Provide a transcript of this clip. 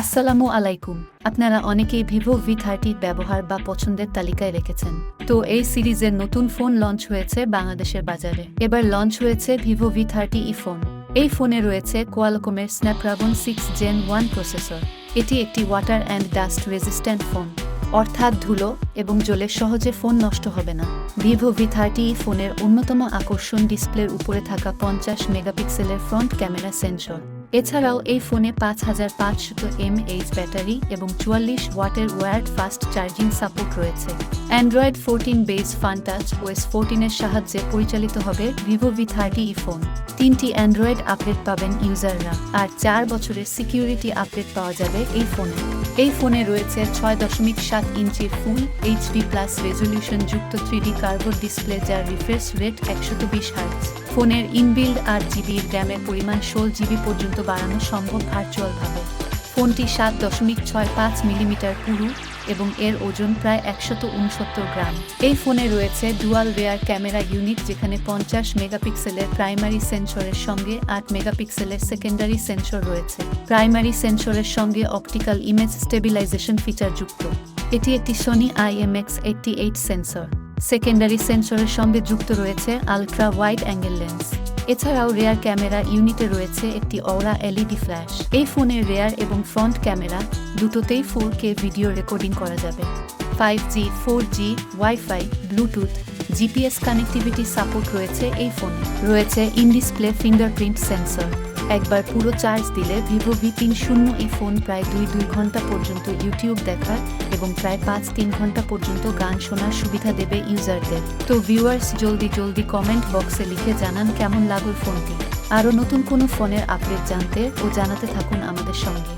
আসসালামু আলাইকুম। আপনারা অনেকেই ভিভো V30 ব্যবহার বা পছন্দের তালিকায় রেখেছেন। তো এই সিরিজের নতুন ফোন লঞ্চ হয়েছে বাংলাদেশের বাজারে। এবার লঞ্চ হয়েছে ভিভো V30e ফোন। এই ফোনে রয়েছে কোয়ালকমের স্ন্যাপড্রাগন 6 Gen 1 প্রসেসর। এটি একটি water and dust resistant phone, অর্থাৎ ধুলো এবং জলে সহজে ফোন নষ্ট হবে না। ভিভো V30e ফোনের অন্যতম আকর্ষণ ডিসপ্লের উপরে থাকা 50 মেগাপিক্সেলের ফ্রন্ট ক্যামেরা সেন্সর। এছাড়াও এই ফোনে 5500 mAh ব্যাটারি এবং 44 ওয়াটের ওয়্যার্ড ফাস্ট চার্জিং সাপোর্ট রয়েছে। Android 14 base fun touch OS 14 এর সাহায্যে পরিচালিত হবে ভিভো V30e ফোন। 3টি অ্যান্ড্রয়েড আপডেট পাবেন ইউজাররা, আর 4 বছরের সিকিউরিটি আপডেট পাওয়া যাবে এই ফোনে। এই ফোনে রয়েছে 6.7 ইঞ্চির ফুল HD+ রেজলিউশন যুক্ত 3D কার্ভড ডিসপ্লে, যার রিফ্রেশ রেট 120 হার্টজ। ফোনের ইনবিল্ড 8GB র্যামের পরিমাণ 16GB পর্যন্ত বাড়ানো সম্ভব ভার্চুয়ালভাবে। ফোনটি 7.65 মিলিমিটার পুরু এবং এর ওজন প্রায় 169 গ্রাম। এই ফোনে রয়েছে ডুয়াল রেয়ার ক্যামেরা ইউনিট, যেখানে 50 মেগাপিক্সেলের প্রাইমারি সেন্সরের সঙ্গে 8 মেগাপিক্সেলের সেকেন্ডারি সেন্সর রয়েছে। প্রাইমারি সেন্সরের সঙ্গে অপটিক্যাল ইমেজ স্টেবিলাইজেশন ফিচার যুক্ত। এটি একটি সোনি IMX88 সেন্সর। সেকেন্ডারি সেন্সরের সঙ্গে যুক্ত রয়েছে আলট্রা ওয়াইড অ্যাঙ্গেল লেন্স। এছাড়াও রেয়ার ক্যামেরা ইউনিটে রয়েছে একটি অরা LED ফ্ল্যাশ। এই ফোনের রেয়ার এবং ফ্রন্ট ক্যামেরা দুটোতেই 4K ভিডিও রেকর্ডিং করা যাবে। 5G, 4G, wifi, Bluetooth, GPS connectivity support রয়েছে এই ফোনে। রয়েছে ইন ডিসপ্লে ফিঙ্গারপ্রিন্ট সেন্সর। একবার পুরো চার্জ দিলে ভিভো V30e ফোন প্রায় 2 ঘন্টা পর্যন্ত ইউটিউব দেখার এবং প্রায় 5-3 ঘন্টা পর্যন্ত গান শোনার সুবিধা দেবে ইউজারদের। তো ভিউয়ার্স, জলদি কমেন্ট বক্সে লিখে জানান কেমন লাগলো ফোনটি। আরও নতুন কোনো ফোনের আপডেট জানতে ও জানাতে থাকুন আমাদের সঙ্গে।